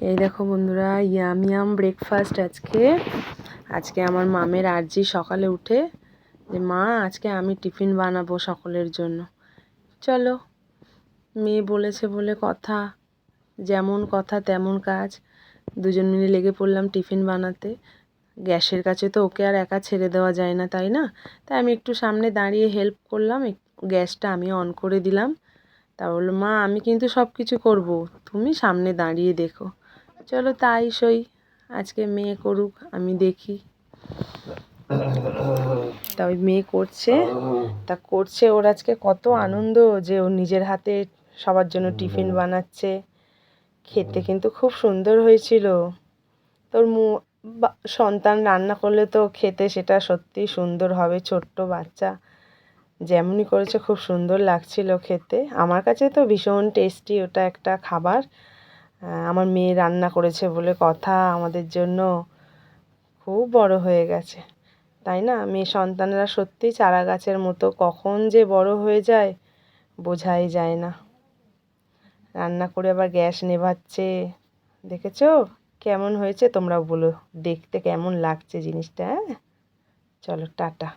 এই দেখো বন্ধুরা, ইয়াম ইয়াম ব্রেকফাস্ট আজকে আমার মামের আর্জি সকালে উঠে যে মা আজকে আমি টিফিন বানাবো সকলের জন্য। চলো, মেয়ে বলেছে বলে কথা, যেমন কথা তেমন কাজ। দুজন মিলে লেগে পড়লাম টিফিন বানাতে। গ্যাসের কাছে তো ওকে আর একা ছেড়ে দেওয়া যায় না, তাই না? তাই আমি একটু সামনে দাঁড়িয়ে হেল্প করলাম, গ্যাসটা আমি অন করে দিলাম। তা বললো মা আমি কিন্তু সব কিছু করবো, তুমি সামনে দাঁড়িয়ে দেখো। চলো তাই সই, আজকে মেয়ে করুক, আমি দেখি। তা ওই মেয়ে করছে, ওর আজকে কত আনন্দ যে ও নিজের হাতে সবার জন্য টিফিন বানাচ্ছে। খেতে কিন্তু খুব সুন্দর হয়েছিল। তোর সন্তান রান্না করলে তো খেতে সেটা সত্যি সুন্দর হবে। ছোট্ট বাচ্চা যেমনই করেছে খুব সুন্দর লাগছিল খেতে। আমার কাছে তো ভীষণ টেস্টি ওটা একটা খাবার। আমার মেয়ে রান্না করেছে বলে কথা, আমাদের জন্য খুব বড় হয়ে গেছে, তাই না? মেয়ে সন্তানরা সত্যি চারা গাছের মতো, কখন যে বড় হয়ে যায় বোঝাই যায় না। রান্না করে আবার গ্যাস নেভাচ্ছে, দেখেছো কেমন হয়েছে? তোমরা বলো দেখতে কেমন লাগছে জিনিসটা। চলো টাটা।